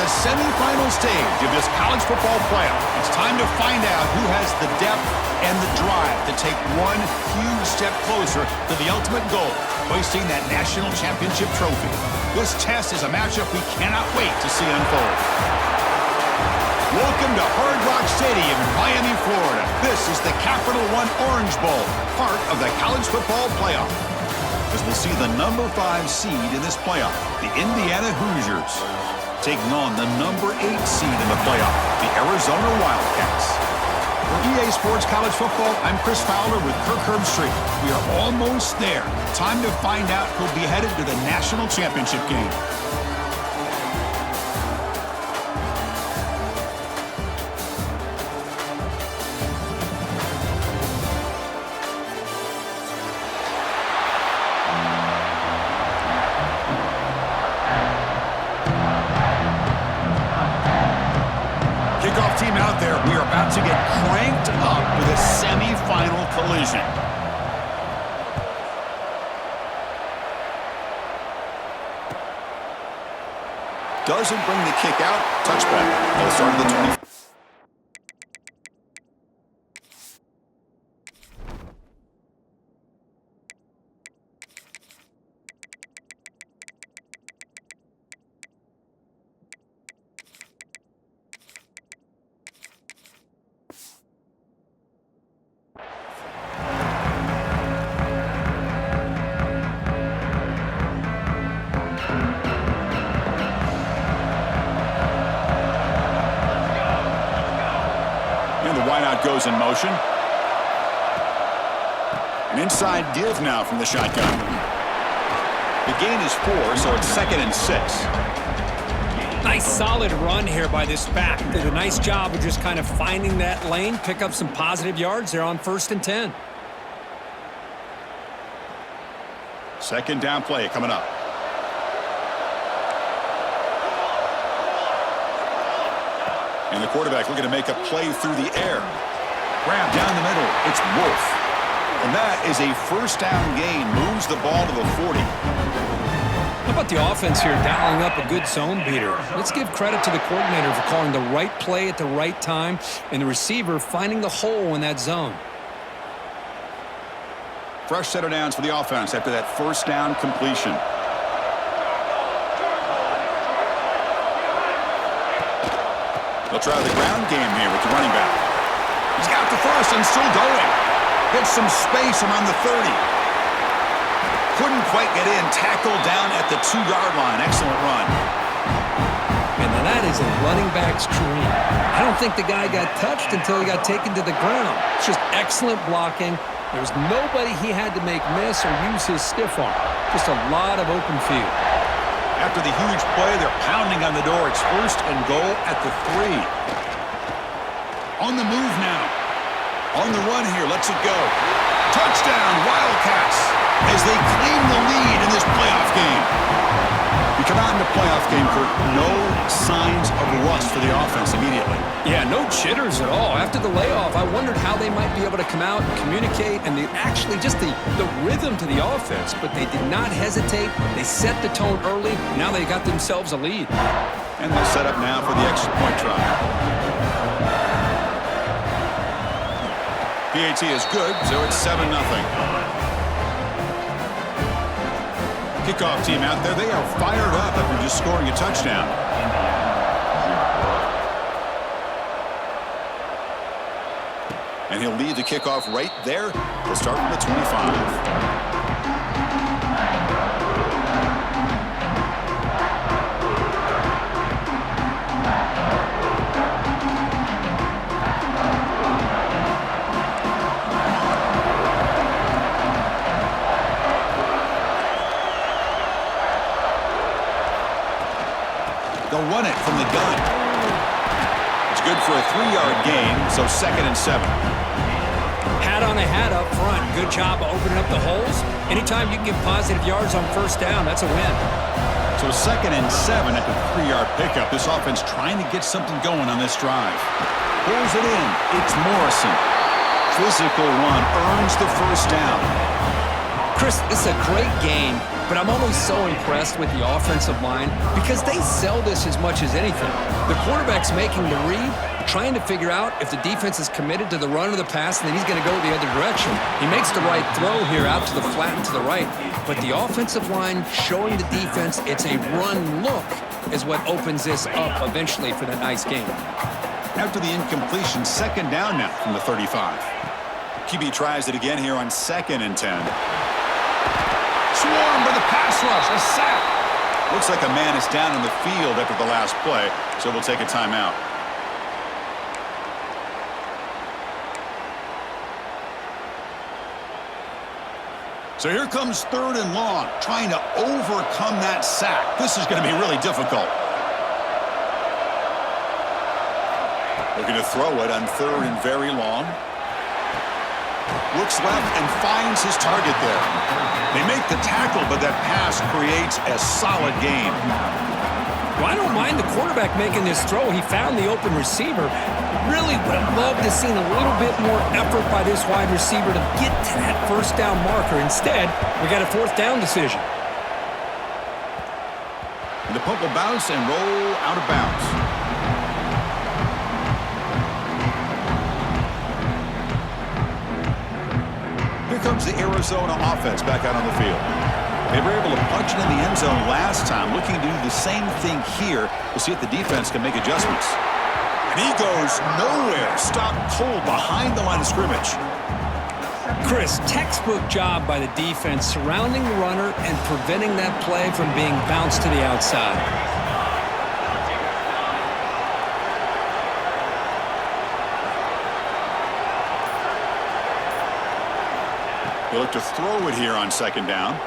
the semifinal stage of this college football playoff. It's time to find out who has the depth and the drive to take one huge step closer to the ultimate goal, hoisting that national championship trophy. This test is a matchup we cannot wait to see unfold. Welcome to Hard Rock Stadium in Miami, Florida. This is the Capital One Orange Bowl, part of the college football playoff. As we'll see the number 5 seed in this playoff, the Indiana Hoosiers, taking on the number 8 seed in the playoff, the Arizona Wildcats. For EA Sports College Football, I'm Chris Fowler with Kirk Herbstreit. We are almost there. Time to find out who'll be headed to the national championship game. Kickoff team out there. We are about to get cranked up with a semifinal collision. Doesn't bring the kick out. Touchback. They'll start at the 20. Goes in motion. An inside give now from the shotgun. The gain is 4, so it's 2nd and 6. Nice solid run here by this back. Did a nice job of just kind of finding that lane, pick up some positive yards there on 1st and 10. Second down play coming up. And the quarterback looking to make a play through the air. Grab down the middle. It's Wolf. And that is a first down gain. Moves the ball to the 40. How about the offense here dialing up a good zone beater? Let's give credit to the coordinator for calling the right play at the right time and the receiver finding the hole in that zone. Fresh set of downs for the offense after that first down completion. They'll try the ground game here with the running back. He's got the first and still going. Gets some space around the 30. Couldn't quite get in. Tackled down at the 2-yard line. Excellent run. And now that is a running back's dream. I don't think the guy got touched until he got taken to the ground. It's just excellent blocking. There was nobody he had to make miss or use his stiff arm. Just a lot of open field. After the huge play, they're pounding on the door. It's 1st and goal at the 3. On the move now. On the run here. Lets it go. Touchdown, Wildcats, as they claim the lead in this playoff game. We come out in the playoff game for no signs of rust for the offense immediately. Yeah, no jitters at all. After the layoff, I wondered how they might be able to come out and communicate and actually just the rhythm to the offense, but they did not hesitate. They set the tone early. Now they got themselves a lead. And they'll set up now for the extra point try. PAT is good, so it's 7-0. Kickoff team out there, they are fired up after just scoring a touchdown. And he'll lead the kickoff right there. He'll start from the 25. They'll run it from the gun. It's good for a 3-yard gain, so 2nd and 7. Hat on a hat up front. Good job of opening up the holes. Anytime you can get positive yards on 1st down, that's a win. So 2nd and 7 at the 3-yard pickup. This offense trying to get something going on this drive. Pulls it in. It's Morrison. Physical run. Earns the 1st down. Chris, it's a great game. but I'm always so impressed with the offensive line because they sell this as much as anything. The quarterback's making the read, trying to figure out if the defense is committed to the run or the pass, and then he's going to go the other direction. He makes the right throw here out to the flat and to the right, but the offensive line showing the defense it's a run look is what opens this up eventually for that nice game. After the incompletion, second down now from the 35. QB tries it again here on 2nd and 10. Swarmed by the pass rush, a sack. Looks like a man is down in the field after the last play, so we'll take a timeout. So here comes 3rd and long, trying to overcome that sack. This is going to be really difficult. Looking to throw it on 3rd and very long. Looks left and finds his target there. They make the tackle, but that pass creates a solid gain. Well, I don't mind the quarterback making this throw. He found the open receiver. Really would have loved to see a little bit more effort by this wide receiver to get to that first down marker. Instead, we got a 4th down decision. And the punt will bounce and roll out of bounds. Here comes the Arizona offense back out on the field. They were able to punch it in the end zone last time, looking to do the same thing here to see if the defense can make adjustments. And he goes nowhere, stopped cold behind the line of scrimmage. Chris, textbook job by the defense surrounding the runner and preventing that play from being bounced to the outside. They look to throw it here on 2nd down.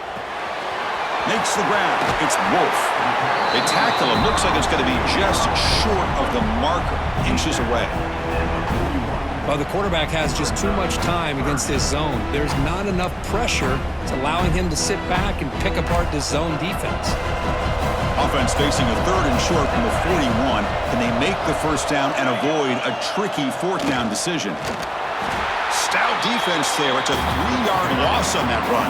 Makes the grab. It's Wolf. They tackle him. Looks like it's going to be just short of the marker, inches away. Well, the quarterback has just too much time against this zone. There's not enough pressure. It's allowing him to sit back and pick apart this zone defense. Offense facing a 3rd and short from the 41. Can they make the first down and avoid a tricky 4th down decision? Stout defense there. It's a 3-yard loss on that run.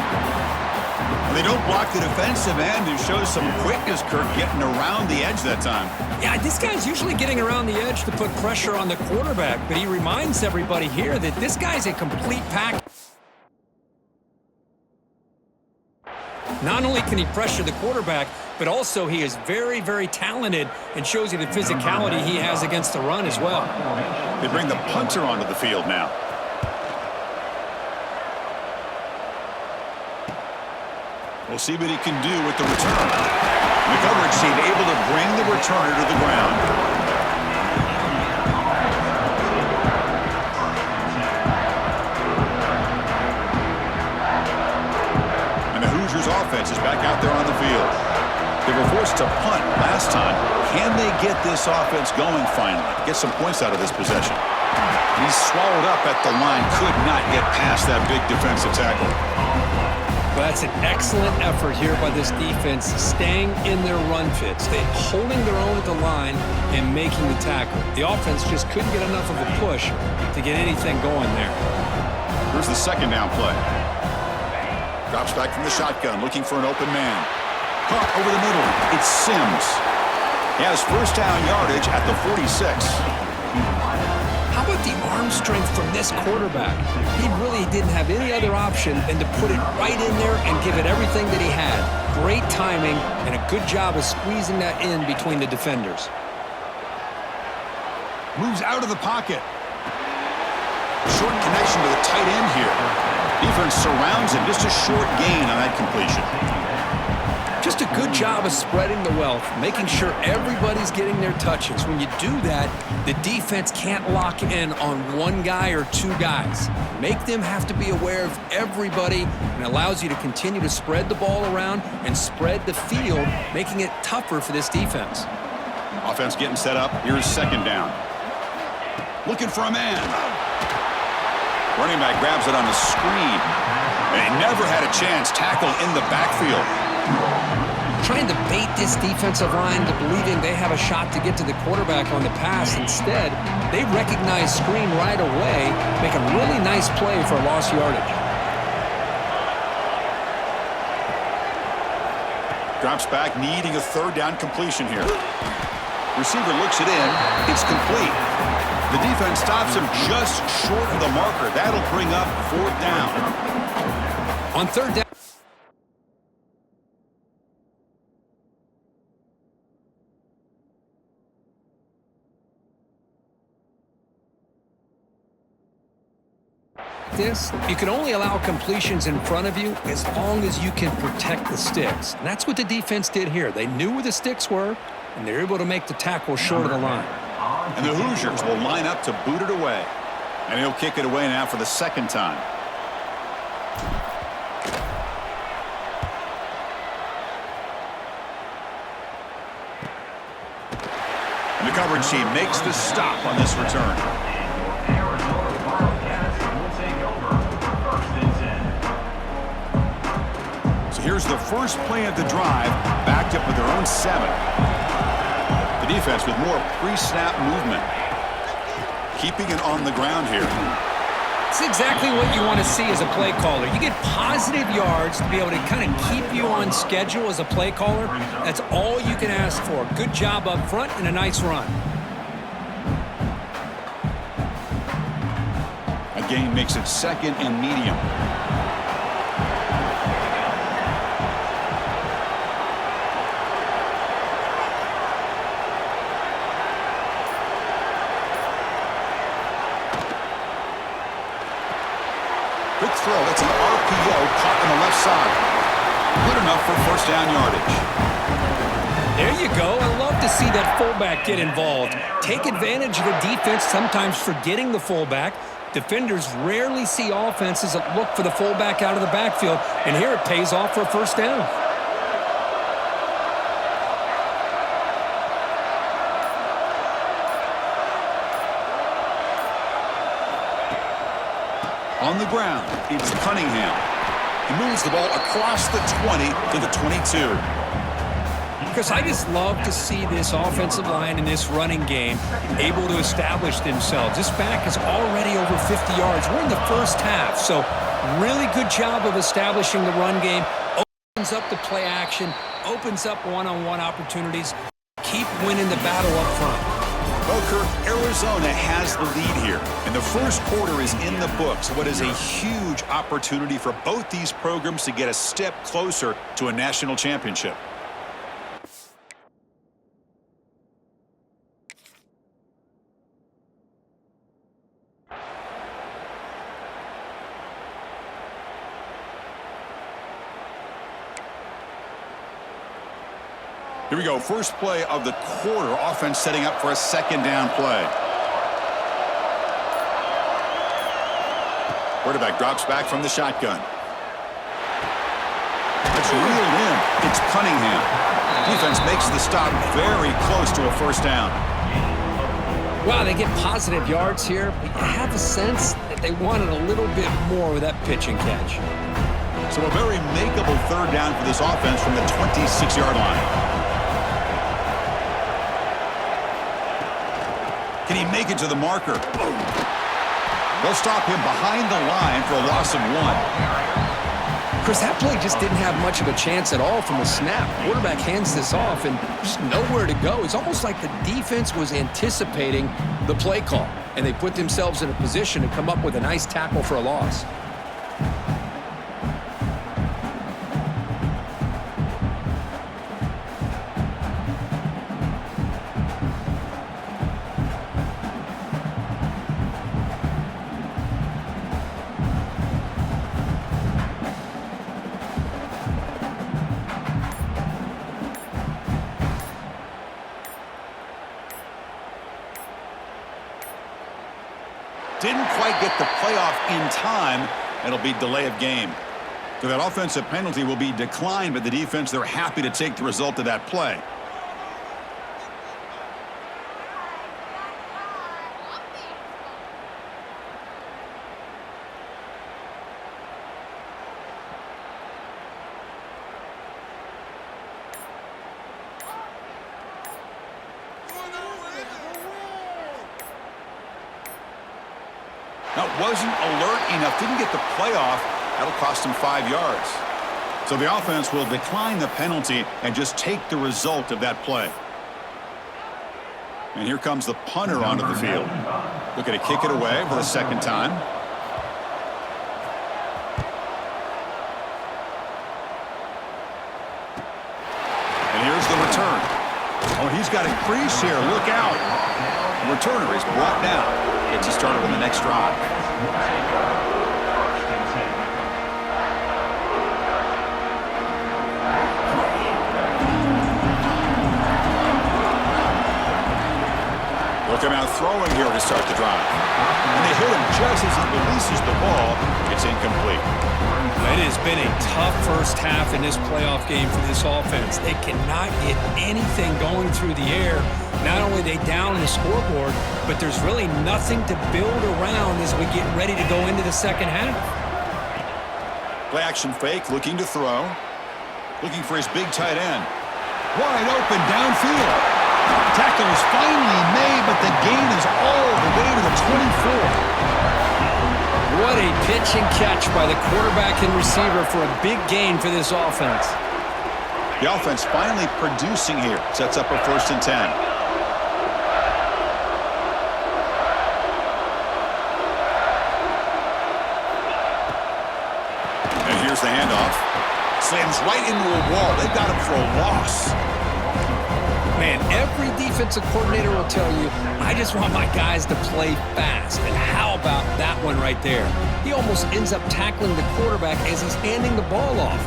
They don't block the defensive end, who shows some quickness, Kirk, getting around the edge that time. Yeah, this guy's usually getting around the edge to put pressure on the quarterback, but he reminds everybody here that this guy's a complete pack. Not only can he pressure the quarterback, but also he is very, very talented and shows you the physicality he has against the run as well. They bring the punter onto the field now. We'll see what he can do with the return. The coverage team able to bring the returner to the ground. And the Hoosiers offense is back out there on the field. They were forced to punt last time. Can they get this offense going finally? Get some points out of this possession. He's swallowed up at the line. Could not get past that big defensive tackle. Well, that's an excellent effort here by this defense, staying in their run fits. They're holding their own at the line and making the tackle. The offense just couldn't get enough of a push to get anything going there. Here's the 2nd down play. Drops back from the shotgun, looking for an open man. Caught over the middle. It's Sims. He has first down yardage at the 46. How about the arm strength from this quarterback? He really didn't have any other option than to put it right in there and give it everything that he had. Great timing and a good job of squeezing that in between the defenders. Moves out of the pocket. Short connection to the tight end here. Defense surrounds him. Just a short gain on that completion. Just a good job of spreading the wealth, making sure everybody's getting their touches. When you do that, the defense can't lock in on one guy or two guys. Make them have to be aware of everybody, and allows you to continue to spread the ball around and spread the field, making it tougher for this defense. Offense getting set up. Here's 2nd down. Looking for a man. Running back grabs it on the screen. And he never had a chance. Tackle in the backfield. Trying to bait this defensive line to believing they have a shot to get to the quarterback on the pass. Instead, they recognize screen right away, make a really nice play for lost yardage. drops back, needing a third down completion here. Receiver looks it in. It's complete. The defense stops him just short of the marker. That'll bring up fourth down. On third down. You can only allow completions in front of you as long as you can protect the sticks. And that's what the defense did here. They knew where the sticks were, and they're able to make the tackle short of the line. And the Hoosiers will line up to boot it away. And he'll kick it away now for the second time. And the coverage team makes the stop on this return. Arizona Wildcats will take over first and 10. So here's the first play of the drive, backed up with their own 7. The defense with more pre-snap movement. Keeping it on the ground here. It's exactly what you want to see as a play caller. You get positive yards to be able to kind of keep you on schedule as a play caller. That's all you can ask for. Good job up front and a nice run. A gain makes it second and medium. Quick throw. That's an RPO caught on the left side. Good enough for first down yardage. There you go. I love to see that fullback get involved. Take advantage of the defense, sometimes forgetting the fullback. Defenders rarely see offenses that look for the fullback out of the backfield, and here it pays off for a first down. On the ground, it's Cunningham. He moves the ball across the 20 to the 22. Because I just love to see this offensive line in this running game able to establish themselves. This back is already over 50 yards. We're in the first half, so really good job of establishing the run game. Opens up the play action, opens up one-on-one opportunities. Keep winning the battle up front. Well, Kirk, Arizona has the lead here, and the first quarter is in the books. What is a huge opportunity for both these programs to get a step closer to a national championship. Here we go. First play of the quarter. Offense setting up for a second down play. Quarterback drops back from the shotgun. That's reeled in. It's Cunningham. Defense makes the stop very close to a first down. Wow, they get positive yards here, but you have a sense that they wanted a little bit more with that pitch and catch. So a very makeable third down for this offense from the 26-yard line. Can he make it to the marker? They'll stop him behind the line for a loss of 1. Chris, that play just didn't have much of a chance at all from the snap. Quarterback hands this off and just nowhere to go. It's almost like the defense was anticipating the play call, and they put themselves in a position to come up with a nice tackle for a loss. Didn't quite get the playoff in time. It'll be delay of game. So that offensive penalty will be declined by the defense. They're happy to take the result of that play. Now, wasn't alert enough, didn't get the playoff. That'll cost him 5 yards. So the offense will decline the penalty and just take the result of that play. And here comes the punter onto the field. Looking to kick it away for the second time. And here's the return. Oh, he's got a crease here. Look out. The returner is brought down. Gets you started on the next drive. Look him out throwing here to start the drive. And they hit him just as he releases the ball. It's incomplete. It has been a tough first half in this playoff game for this offense. They cannot get anything going through the air. Not only are they down the scoreboard, but there's really nothing to build around as we get ready to go into the second half. Play action fake, looking to throw. Looking for his big tight end. Wide open downfield. Tackle is finally made, but the gain is all the way to the 24. What a pitch and catch by the quarterback and receiver for a big gain for this offense. The offense finally producing here. Sets up a 1st and 10. And here's the handoff. Slams right into a wall. They've got him for a loss. Man, every defensive coordinator will tell you, I just want my guys to play fast. And how about that one right there? He almost ends up tackling the quarterback as he's handing the ball off.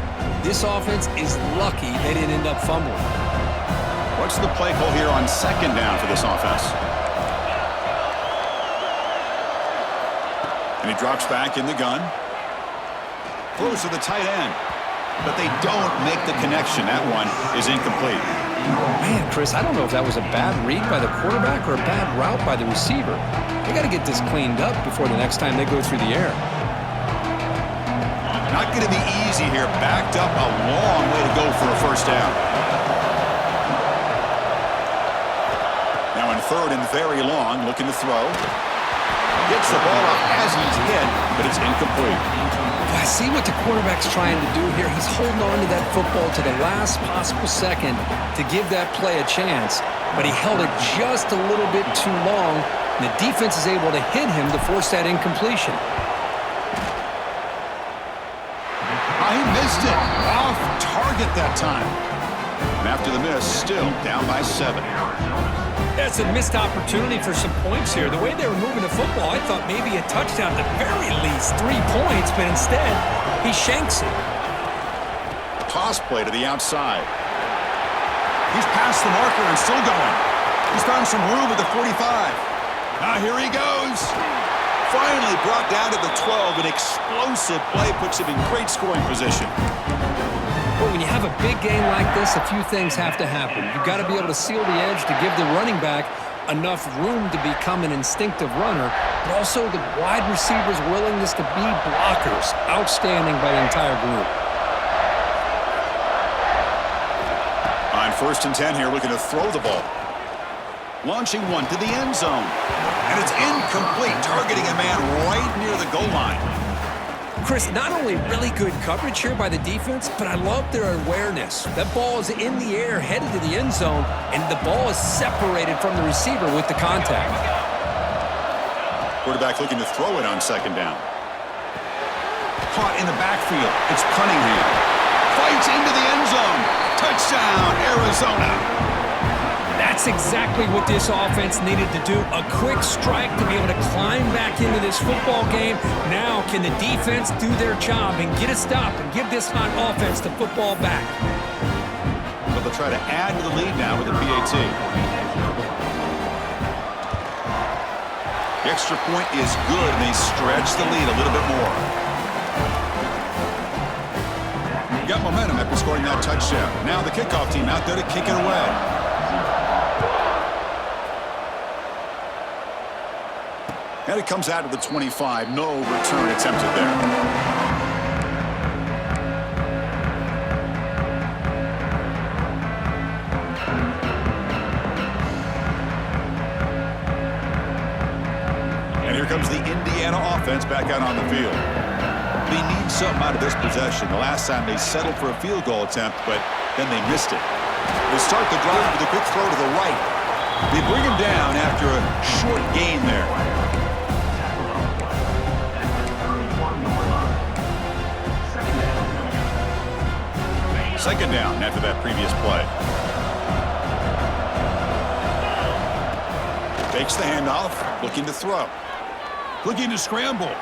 This offense is lucky they didn't end up fumbling. What's the play call here on 2nd down for this offense? And he drops back in the gun. Throws to the tight end. But they don't make the connection. That one is incomplete. Man, Chris, I don't know if that was a bad read by the quarterback or a bad route by the receiver. They got to get this cleaned up before the next time they go through the air. Not going to be easy here. Backed up a long way to go for a 1st down. Now in 3rd and very long, looking to throw. Gets the ball up as he's hit, but it's incomplete. I see what the quarterback's trying to do here. He's holding on to that football to the last possible second to give that play a chance, but he held it just a little bit too long, and the defense is able to hit him to force that incompletion. He missed it. Off target that time. And after the miss, still down by 7. That's a missed opportunity for some points here. The way they were moving the football, I thought maybe a touchdown, at the very least 3 points, but instead, he shanks it. Toss play to the outside. He's past the marker and still going. He's found some room at the 45. Now here he goes. Finally brought down to the 12. An explosive play puts him in great scoring position. Well, when you have a big game like this, a few things have to happen. You've got to be able to seal the edge to give the running back enough room to become an instinctive runner, but also the wide receivers' willingness to be blockers. Outstanding by the entire group. On 1st and 10 here, looking to throw the ball. Launching one to the end zone. And it's incomplete, targeting a man right near the goal line. Chris, not only really good coverage here by the defense, but I love their awareness. That ball is in the air, headed to the end zone, and the ball is separated from the receiver with the contact. Quarterback looking to throw it on 2nd down. Caught in the backfield. It's Cunningham. Fights into the end zone. Touchdown, Arizona. That's exactly what this offense needed to do. A quick strike to be able to climb back into this football game. Now can the defense do their job and get a stop and give this hot offense the football back? But they'll try to add to the lead now with a PAT. The extra point is good, and they stretch the lead a little bit more. Got momentum after scoring that touchdown. Now the kickoff team out there to kick it away. And it comes out of the 25. No return attempted there. And here comes the Indiana offense back out on the field. They need something out of this possession. The last time they settled for a field goal attempt, but then they missed it. They start the drive with a quick throw to the right. They bring him down after a short gain there. Second down after that previous play. Takes the handoff, looking to throw. Looking to scramble.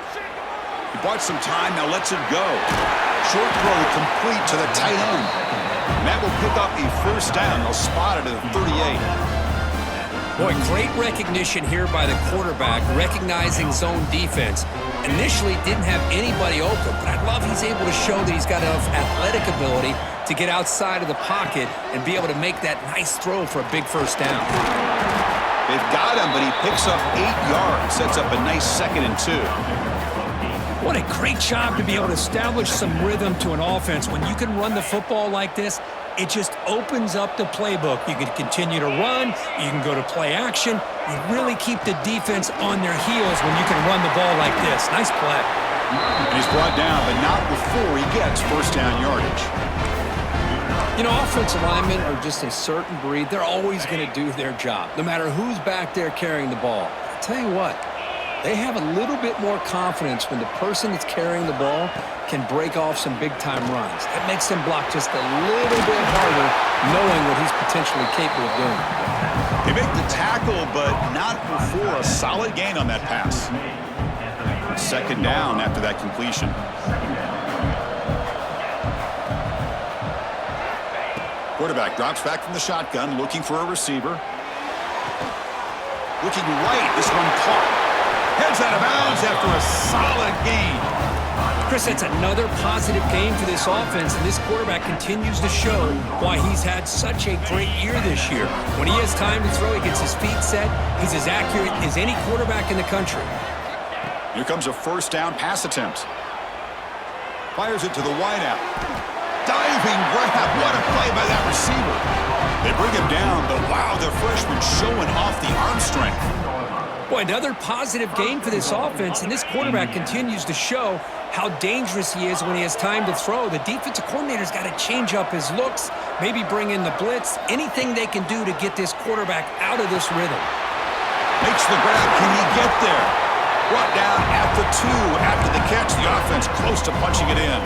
He bought some time, now lets it go. Short throw complete to the tight end. And that will pick up a first down. They'll spot it at the 38. Boy, great recognition here by the quarterback, recognizing zone defense. Initially didn't have anybody open, but I love he's able to show that he's got enough athletic ability to get outside of the pocket and be able to make that nice throw for a big first down. They've got him, but he picks up 8 yards. Sets up a nice 2nd and 2. What a great job to be able to establish some rhythm to an offense. When you can run the football like this, it just opens up the playbook. You can continue to run. You can go to play action. You really keep the defense on their heels when you can run the ball like this. Nice play. And he's brought down, but not before he gets first down yardage. You know, offensive linemen are just a certain breed. They're always going to do their job, no matter who's back there carrying the ball. I'll tell you what, they have a little bit more confidence when the person that's carrying the ball can break off some big-time runs. That makes them block just a little bit harder, knowing what he's potentially capable of doing. They make the tackle, but not before a solid gain on that pass. Second down after that completion. Quarterback drops back from the shotgun, looking for a receiver. Looking right, this one caught. Heads out of bounds after a solid gain. Chris, that's another positive game for this offense, and this quarterback continues to show why he's had such a great year this year. When he has time to throw, he gets his feet set. He's as accurate as any quarterback in the country. Here comes a first down pass attempt. Fires it to the wideout. Diving grab. What a play by that receiver. They bring him down, but wow, the freshman showing off the arm strength. Boy, another positive game for this offense, and this quarterback continues to show how dangerous he is when he has time to throw. The defensive coordinator's got to change up his looks, maybe bring in the blitz, anything they can do to get this quarterback out of this rhythm. Makes the grab. Can he get there? Brought down at the 2 after the catch. The offense close to punching it in.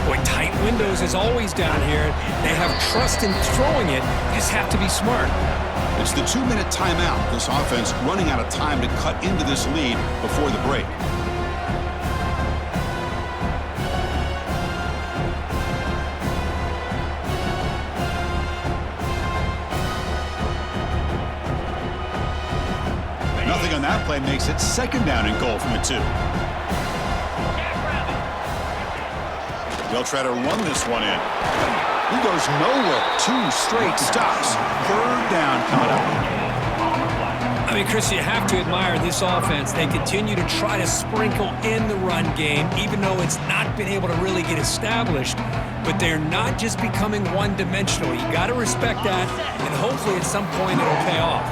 Boy, tight windows is always down here. They have trust in throwing it. You just have to be smart. It's the 2-minute timeout. This offense running out of time to cut into this lead before the break. Nothing on that play makes it second down and goal from the 2. They'll try to run this one in. He goes nowhere. 2 straight stops. Third down coming up. I mean, Chris, you have to admire this offense. They continue to try to sprinkle in the run game, even though it's not been able to really get established. But they're not just becoming one-dimensional. You got to respect that, and hopefully at some point it'll pay off.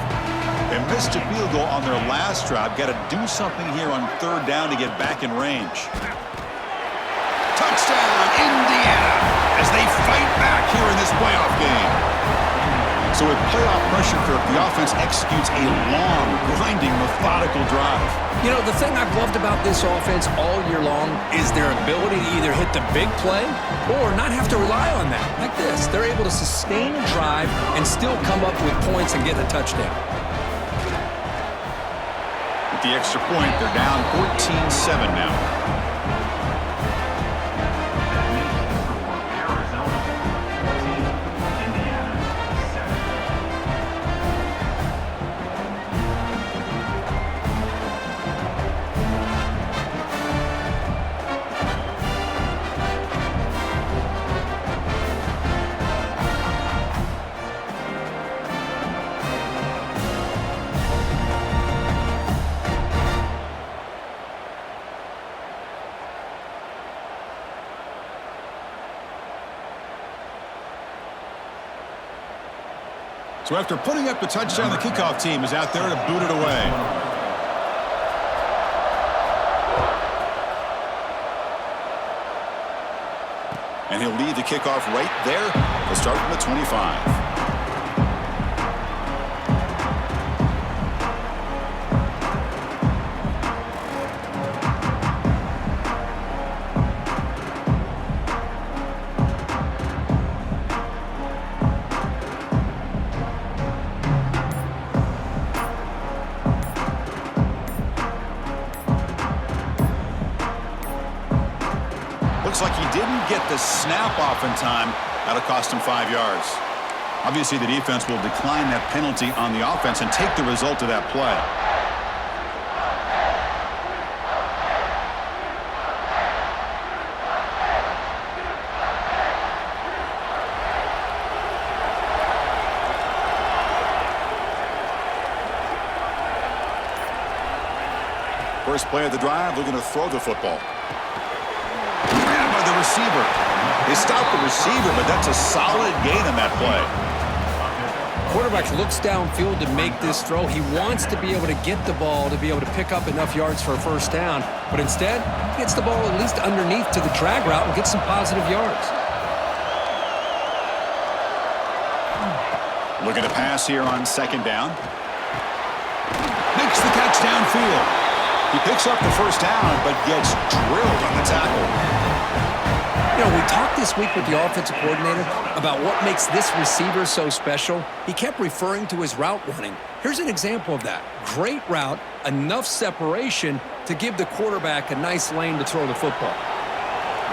They missed a field goal on their last drive. Got to do something here on third down to get back in range. Touchdown, Indiana, as they fight back here in this playoff game. So with playoff pressure curve, the offense executes a long, grinding, methodical drive. You know, the thing I've loved about this offense all year long is their ability to either hit the big play or not have to rely on that. Like this, they're able to sustain a drive and still come up with points and get a touchdown. With the extra point, they're down 14-7 now. So after putting up the touchdown, the kickoff team is out there to boot it away. And he'll lead the kickoff right there. He'll start from the 25. Looks like he didn't get the snap off in time. That'll cost him 5 yards. Obviously, the defense will decline that penalty on the offense and take the result of that play. First play of the drive, looking to throw the football. The receiver. They stopped the receiver, but that's a solid gain on that play. Quarterback looks downfield to make this throw. He wants to be able to get the ball to be able to pick up enough yards for a first down, but instead, he gets the ball at least underneath to the drag route and gets some positive yards. Looking to pass here on second down. Makes the catch downfield. He picks up the first down, but gets drilled on the tackle. You know, we talked this week with the offensive coordinator about what makes this receiver so special. He kept referring to his route running. Here's an example of that. Great route, enough separation to give the quarterback a nice lane to throw the football.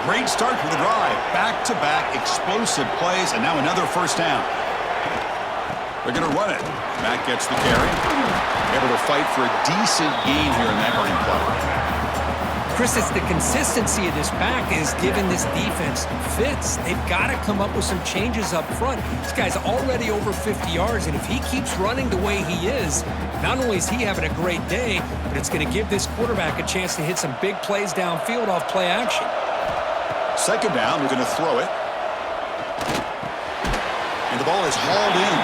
Great start for the drive. Back-to-back explosive plays, and now another first down. They're going to run it. Matt gets the carry. Able to fight for a decent gain here in that running play. Chris, it's the consistency of this back is giving this defense fits. They've got to come up with some changes up front. This guy's already over 50 yards, and if he keeps running the way he is, not only is he having a great day, but it's going to give this quarterback a chance to hit some big plays downfield off play action. Second down, we're going to throw it. And the ball is hauled in.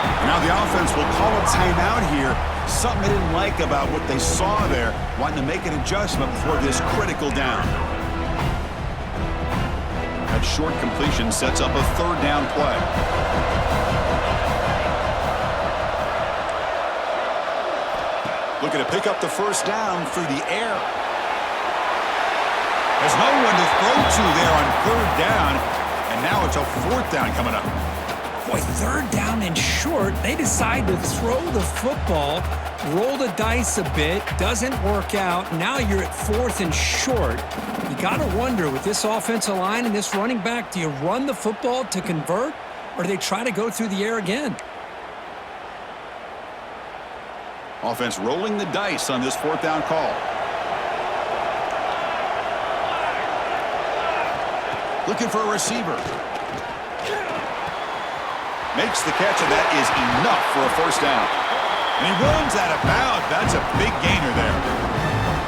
And now the offense will call a timeout here. Something they didn't like about what they saw there, wanting to make an adjustment before this critical down. That short completion sets up a third down play. Looking to pick up the first down through the air. There's no one to throw to there on third down, and now it's a fourth down coming up. Boy, third down and short, they decide to throw the football, roll the dice a bit, doesn't work out. Now you're at fourth and short. You got to wonder, with this offensive line and this running back, do you run the football to convert, or do they try to go through the air again? Offense rolling the dice on this fourth down call. Looking for a receiver. Makes the catch, and that is enough for a first down. And he runs out of bounds. That's a big gainer there.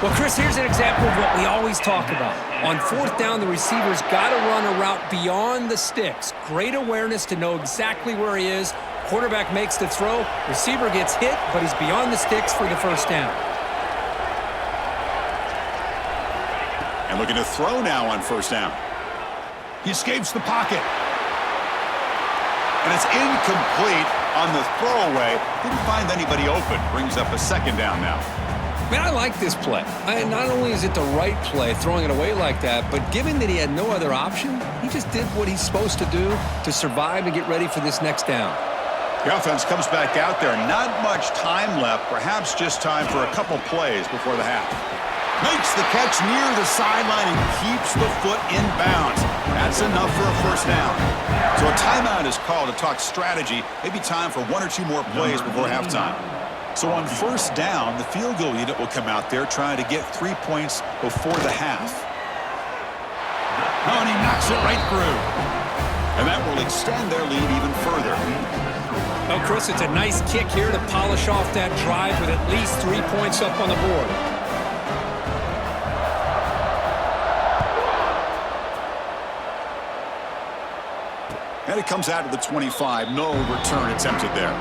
Well, Chris, here's an example of what we always talk about. On fourth down, the receiver's got to run a route beyond the sticks. Great awareness to know exactly where he is. Quarterback makes the throw. Receiver gets hit, but he's beyond the sticks for the first down. And looking to throw now on first down. He escapes the pocket. And it's incomplete on the throwaway. Didn't find anybody open. Brings up a second down now. Man, I like this play. Not only is it the right play, throwing it away like that, but given that he had no other option, he just did what he's supposed to do to survive and get ready for this next down. The offense comes back out there. Not much time left. Perhaps just time for a couple plays before the half. Makes the catch near the sideline and keeps the foot in bounds. That's enough for a first down. So a timeout is called to talk strategy. Maybe time for one or two more plays before halftime. So on first down, the field goal unit will come out there trying to get 3 points before the half. Oh, and he knocks it right through. And that will extend their lead even further. Oh, Chris, it's a nice kick here to polish off that drive with at least 3 points up on the board. And it comes out of the 25. No return attempted there.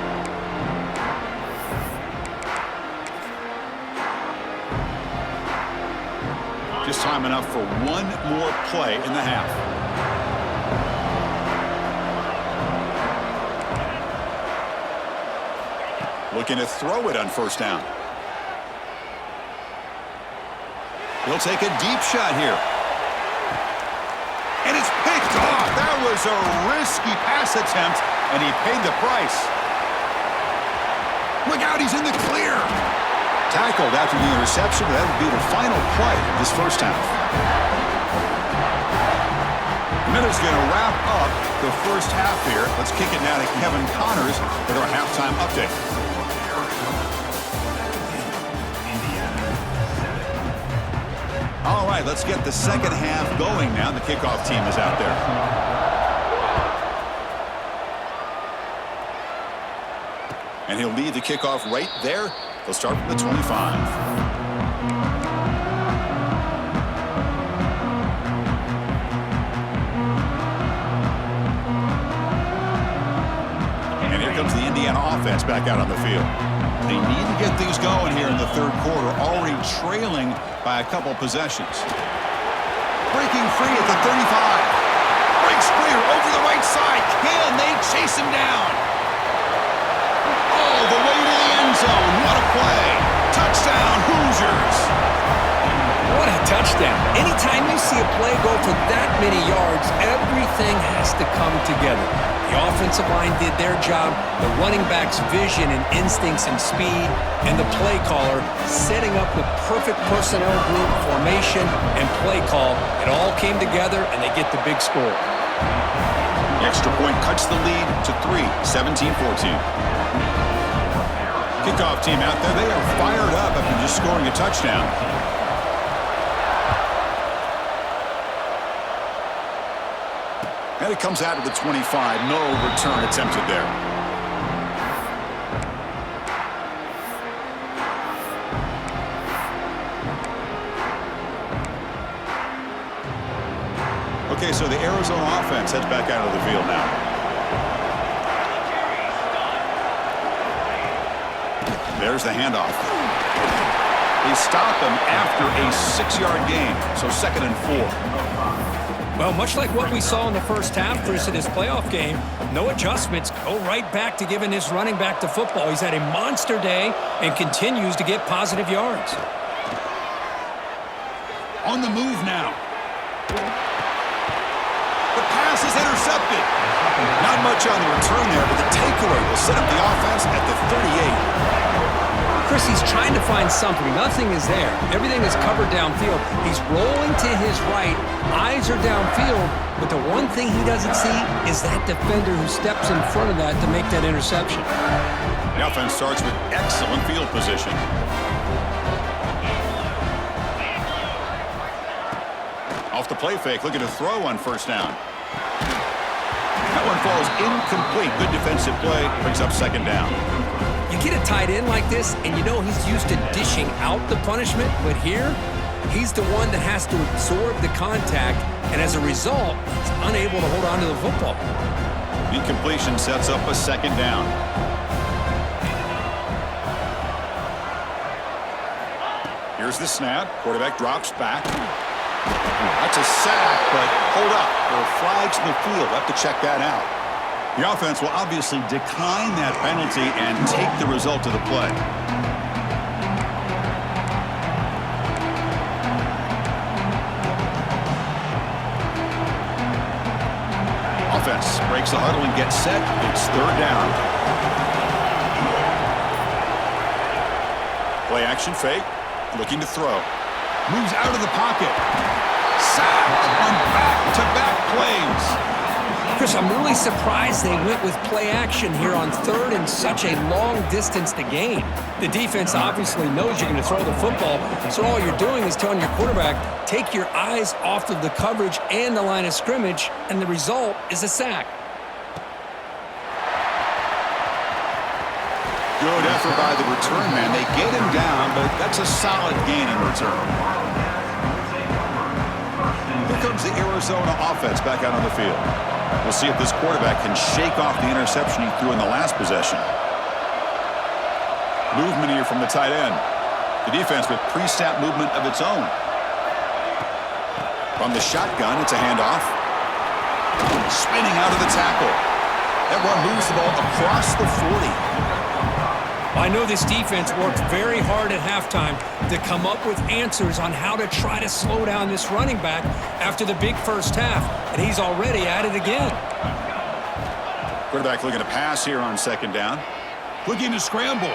Just time enough for one more play in the half. Looking to throw it on first down. He'll take a deep shot here. And it's picked off. That was a risky pass attempt, and he paid the price. Look out, he's in the clear. Tackled after the interception. That would be the final play of this first half. Minutes going to wrap up the first half here. Let's kick it now to Kevin Connors with our halftime update. All right, let's get the second half going now. The kickoff team is out there. And he'll lead the kickoff right there. They'll start from the 25. And here comes the Indiana offense back out on the field. They need to get things going here in the third quarter, already trailing by a couple possessions. Breaking free at the 35. Breaks clear over the right side. Can they chase him down? All the way to the end zone. What a play. Touchdown, Hoosiers. What a touchdown. Anytime you see a play go for that many yards, everything has to come together. The offensive line did their job, the running back's vision and instincts and speed, and the play caller setting up the perfect personnel group, formation, and play call. It all came together, and they get the big score. The extra point cuts the lead to 3, 17-14. Kickoff team out there, they are fired up after just scoring a touchdown. And it comes out of the 25. No return attempted there. Okay, so the Arizona offense heads back out of the field now. There's the handoff. They stop him after a 6-yard gain, so 2nd and 4. Well, much like what we saw in the first half, Chris, in his playoff game, no adjustments, go right back to giving his running back to football. He's had a monster day and continues to get positive yards. On the move now. The pass is intercepted. Not much on the return there, but the takeaway will set up the offense at the 38. Chris, he's trying to find something. Nothing is there. Everything is covered downfield. He's rolling to his right. Eyes are downfield. But the one thing he doesn't see is that defender who steps in front of that to make that interception. The offense starts with excellent field position. Off the play fake, looking to throw on first down. That one falls incomplete. Good defensive play, brings up 2nd down. You get a tight end like this, and you know he's used to dishing out the punishment, but here, he's the one that has to absorb the contact, and as a result, he's unable to hold on to the football. Incompletion sets up a 2nd down. Here's the snap. Quarterback drops back. That's a sack, but hold up. There are flags in the field. We'll have to check that out. The offense will obviously decline that penalty and take the result of the play. Offense breaks the huddle and gets set. It's 3rd down. Play action fake. Looking to throw. Moves out of the pocket. Sacked on back-to-back plays. Chris, I'm really surprised they went with play action here on 3rd and such a long distance to gain. The defense obviously knows you're going to throw the football, so all you're doing is telling your quarterback, take your eyes off of the coverage and the line of scrimmage, and the result is a sack. Good effort by the return man. They get him down, but that's a solid gain in return. Here comes the Arizona offense back out on the field. We'll see if this quarterback can shake off the interception he threw in the last possession. Movement here from the tight end. The defense with pre-snap movement of its own. From the shotgun, it's a handoff. Spinning out of the tackle. That one moves the ball across the 40. I know this defense worked very hard at halftime to come up with answers on how to try to slow down this running back after the big first half, and he's already at it again. Quarterback looking to pass here on second down. Looking to scramble.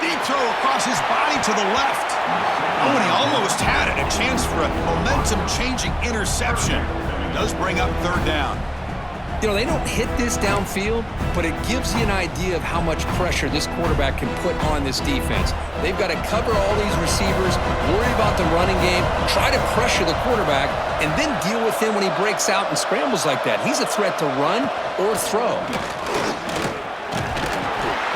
Deep throw across his body to the left. Oh, and he almost had it. A chance for a momentum-changing interception. Does bring up third down. You know, they don't hit this downfield, but it gives you an idea of how much pressure this quarterback can put on this defense. They've got to cover all these receivers, worry about the running game, try to pressure the quarterback, and then deal with him when he breaks out and scrambles like that. He's a threat to run or throw.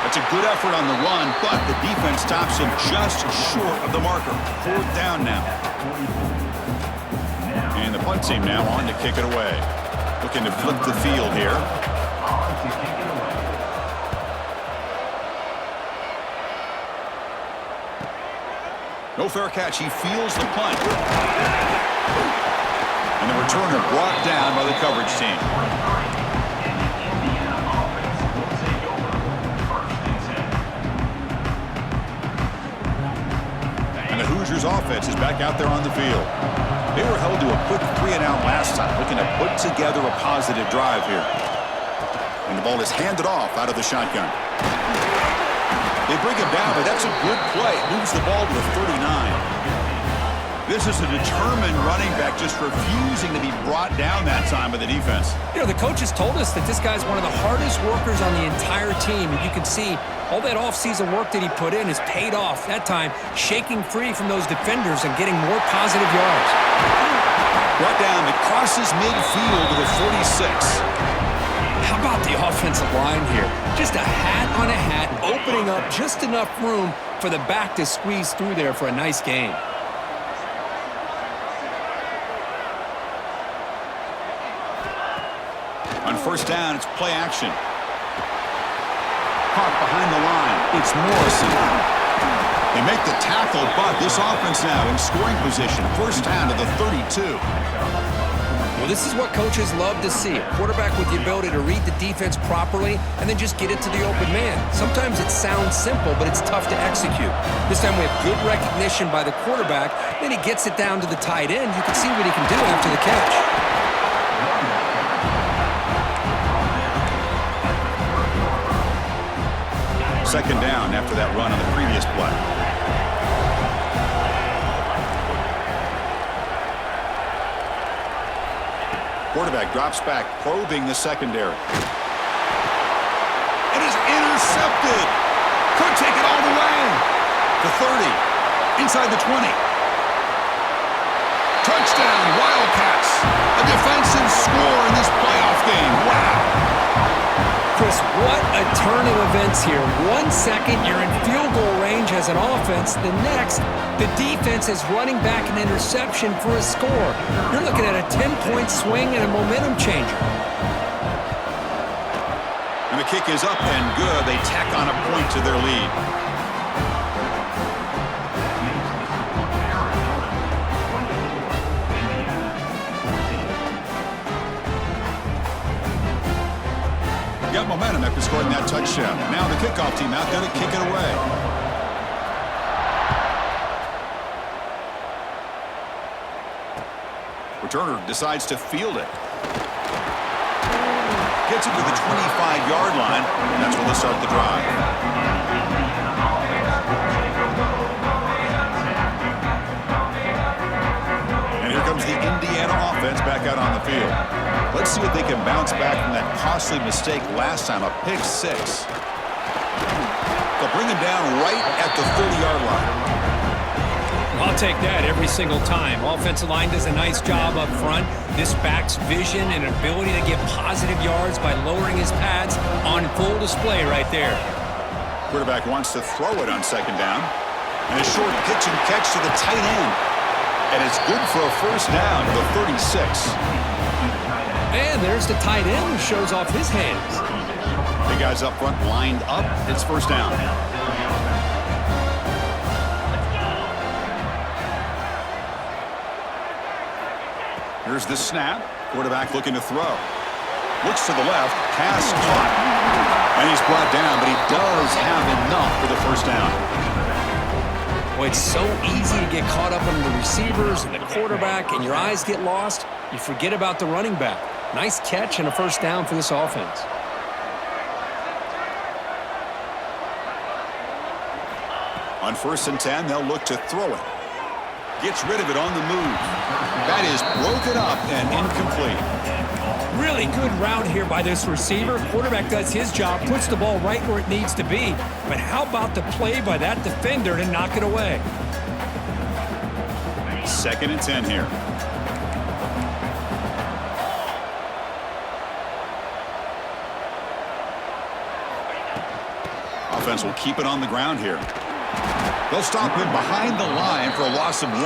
That's a good effort on the run, but the defense stops him just short of the marker. Fourth down now. And the punt team now on to kick it away. Looking to flip the field here. No fair catch. He feels the punt. And the returner brought down by the coverage team. And the Hoosiers offense is back out there on the field. They were held to a quick 3-and-out last time, looking to put together a positive drive here. And the ball is handed off out of the shotgun. They bring him down, but that's a good play. Moves the ball to the 39. This is a determined running back just refusing to be brought down that time by the defense. You know, the coaches told us that this guy's one of the hardest workers on the entire team, and you can see all that offseason work that he put in has paid off. That time, shaking free from those defenders and getting more positive yards. Brought down, it crosses midfield to the 46. How about the offensive line here? Just a hat on a hat, opening up just enough room for the back to squeeze through there for a nice gain. On first down, it's play action. Caught behind the line. It's Morrison. They make the tackle, but this offense now in scoring position. First down to the 32. Well, this is what coaches love to see. A quarterback with the ability to read the defense properly and then just get it to the open man. Sometimes it sounds simple, but it's tough to execute. This time we have good recognition by the quarterback. Then he gets it down to the tight end. You can see what he can do after the catch. Second down after that run on the previous play. Quarterback drops back, probing the secondary. It is intercepted. Could take it all the way. The 30. Inside the 20. Touchdown, Wildcats. A defensive score in this playoff game. Wow. Chris, what a turn of events here. 1 second, you're in field goal range as an offense. The next, the defense is running back an interception for a score. You're looking at a 10-point swing and a momentum changer. And the kick is up and good. They tack on a point to their lead. Got momentum after scoring that touchdown. Now the kickoff team out there to kick it away. Returner decides to field it. Gets it to the 25-yard line, and that's where they'll start the drive. And here comes the Indiana offense back out on the field. Let's see if they can bounce back from that costly mistake last time, a pick six. They'll bring him down right at the 30-yard line. I'll take that every single time. Offensive line does a nice job up front. This back's vision and ability to get positive yards by lowering his pads on full display right there. Quarterback wants to throw it on second down. And a short pitch and catch to the tight end. And it's good for a first down to the 36. And there's the tight end who shows off his hands. The guys up front lined up. It's first down. Here's the snap. Quarterback looking to throw. Looks to the left. Pass caught. And he's brought down, but he does have enough for the first down. Boy, it's so easy to get caught up on the receivers and the quarterback, and your eyes get lost. You forget about the running back. Nice catch and a first down for this offense. On 1st and 10, they'll look to throw it. Gets rid of it on the move. That is broken up and incomplete. Really good route here by this receiver. Quarterback does his job, puts the ball right where it needs to be. But how about the play by that defender to knock it away? 2nd and 10 here. Offense will keep it on the ground here. They'll stop him behind the line for a loss of 1.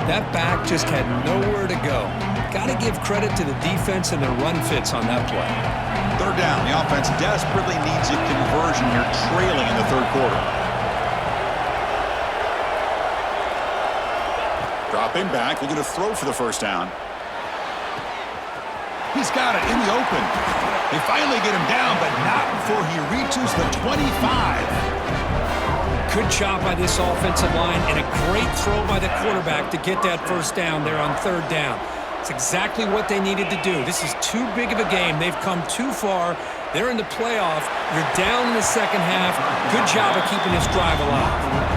That back just had nowhere to go. Got to give credit to the defense and their run fits on that play. 3rd down. The offense desperately needs a conversion here, trailing in the 3rd quarter. Dropping back, looking to throw for the first down. He's got it in the open. They finally get him down, but not before he reaches the 25. Good job by this offensive line and a great throw by the quarterback to get that first down there on 3rd down. It's exactly what they needed to do. This is too big of a game. They've come too far. They're in the playoff. You're down in the second half. Good job of keeping this drive alive.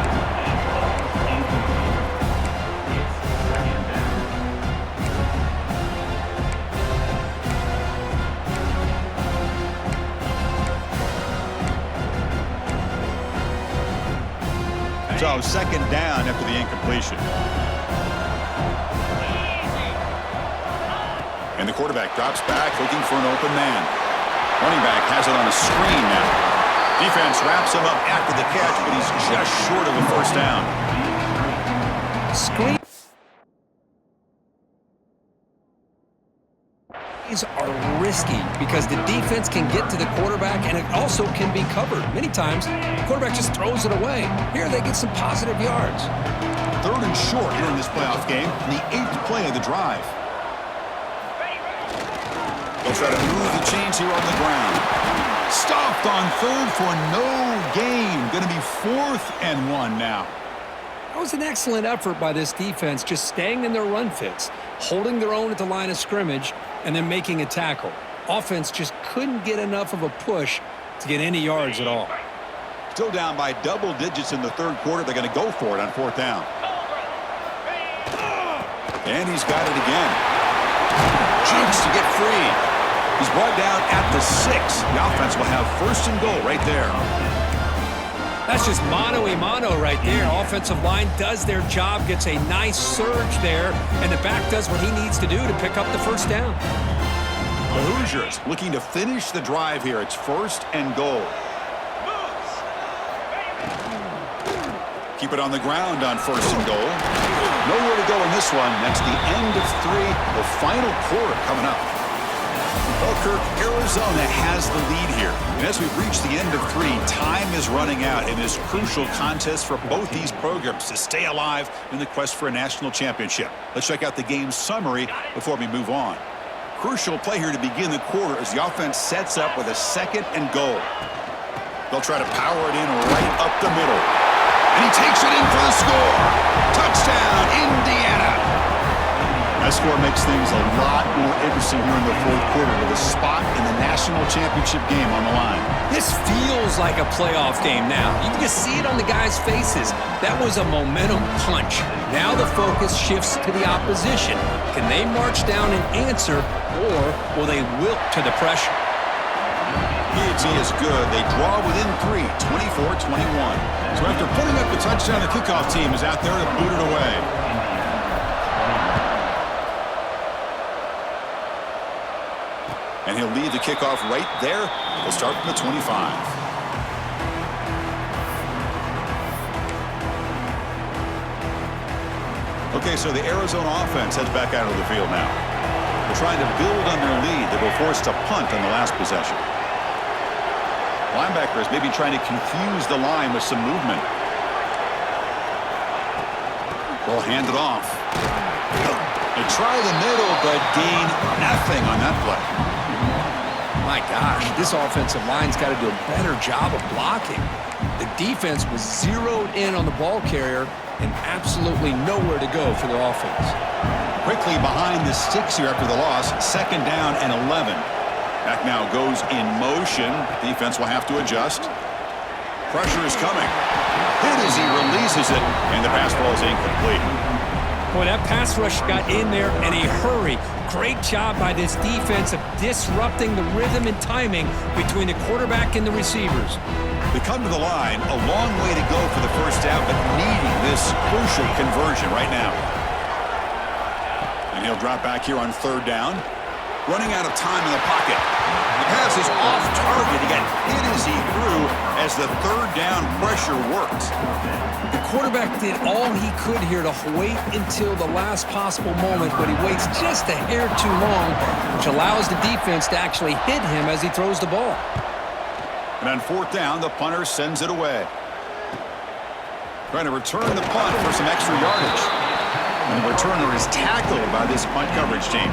So 2nd down after the incompletion. And the quarterback drops back looking for an open man. Running back has it on a screen now. Defense wraps him up after the catch, but he's just short of a first down. Screen are risky because the defense can get to the quarterback and it also can be covered. Many times, the quarterback just throws it away. Here they get some positive yards. 3rd and short here in this playoff game, the 8th play of the drive. They'll try to move the chains here on the ground. Stopped on 3rd for no gain. Going to be 4th and 1 now. That was an excellent effort by this defense, just staying in their run fits, holding their own at the line of scrimmage, and then making a tackle. Offense just couldn't get enough of a push to get any yards at all. Still down by double digits in the 3rd quarter. They're going to go for it on 4th down. And he's got it again. Jukes to get free. He's brought down at the 6. The offense will have 1st and goal right there. That's just mano-a-mano right there. Offensive line does their job, gets a nice surge there, and the back does what he needs to do to pick up the first down. The Hoosiers looking to finish the drive here. It's 1st and goal. Keep it on the ground on 1st and goal. Nowhere to go in this one. That's the end of 3, the final quarter coming up. Well, Kirk, Arizona has the lead here. And as we've reached the end of 3, time is running out in this crucial contest for both these programs to stay alive in the quest for a national championship. Let's check out the game summary before we move on. Crucial play here to begin the quarter as the offense sets up with a 2nd and goal. They'll try to power it in right up the middle. And he takes it in for the score. Touchdown, Indiana. That score makes things a lot more interesting here in the 4th quarter with a spot in the national championship game on the line. This feels like a playoff game now. You can just see it on the guys' faces. That was a momentum punch. Now the focus shifts to the opposition. Can they march down and answer, or will they wilt to the pressure? PAT is good. They draw within 3, 24-21. So after putting up the touchdown, the kickoff team is out there to boot it away. And he'll leave the kickoff right there. He'll start from the 25. Okay, so the Arizona offense heads back out of the field now. They're trying to build on their lead. They were forced to punt on the last possession. Linebackers maybe trying to confuse the line with some movement. Ball handed off. They try the middle, but gain nothing on that play. My gosh, this offensive line's got to do a better job of blocking. The defense was zeroed in on the ball carrier and absolutely nowhere to go for the offense. Quickly behind the sticks here after the loss. 2nd down and 11. Back now goes in motion. Defense will have to adjust. Pressure is coming. Hit as he releases it, and the pass ball is incomplete. Boy, that pass rush got in there in a hurry. Great job by this defense of disrupting the rhythm and timing between the quarterback and the receivers. They come to the line, a long way to go for the first down, but needing this crucial conversion right now. And he'll drop back here on 3rd down. Running out of time in the pocket. The pass is off target. He got hit as he threw as the 3rd down pressure worked. The quarterback did all he could here to wait until the last possible moment, but he waits just a hair too long, which allows the defense to actually hit him as he throws the ball. And on 4th down, the punter sends it away. Trying to return the punt for some extra yardage. And the returner is tackled by this punt coverage team.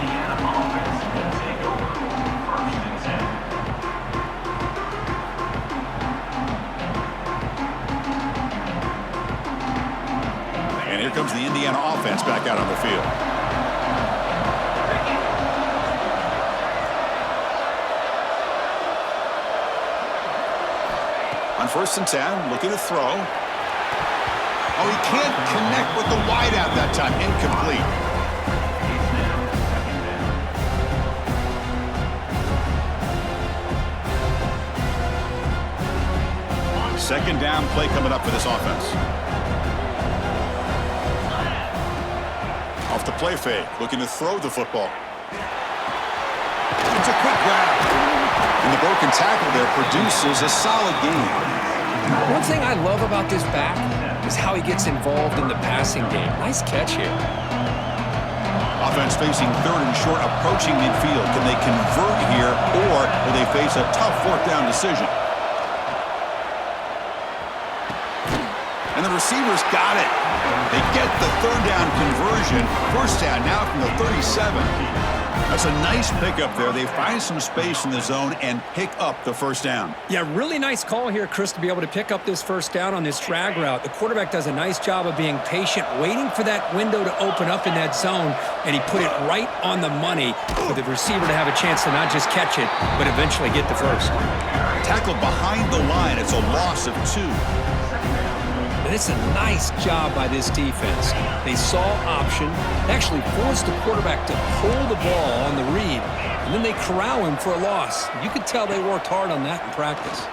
And here comes the Indiana offense back out on the field. On 1st and 10, looking to throw. Oh, he can't connect with the wideout that time. Incomplete. Second down play coming up for this offense. Off the play fake, looking to throw the football. It's a quick grab. And the broken tackle there produces a solid gain. One thing I love about this back is how he gets involved in the passing game. Nice catch here. Offense facing 3rd and short, approaching midfield. Can they convert here, or will they face a tough 4th down decision? And the receivers got it. They get the 3rd down conversion. 1st down now from the 37. That's a nice pickup there. They find some space in the zone and pick up the 1st down. Yeah, really nice call here, Chris, to be able to pick up this 1st down on this drag route. The quarterback does a nice job of being patient, waiting for that window to open up in that zone, and he put it right on the money for the receiver to have a chance to not just catch it, but eventually get the 1st. Tackled behind the line. It's a loss of 2. And it's a nice job by this defense. They saw option, actually forced the quarterback to pull the ball on the read, and then they corral him for a loss. You could tell they worked hard on that in practice.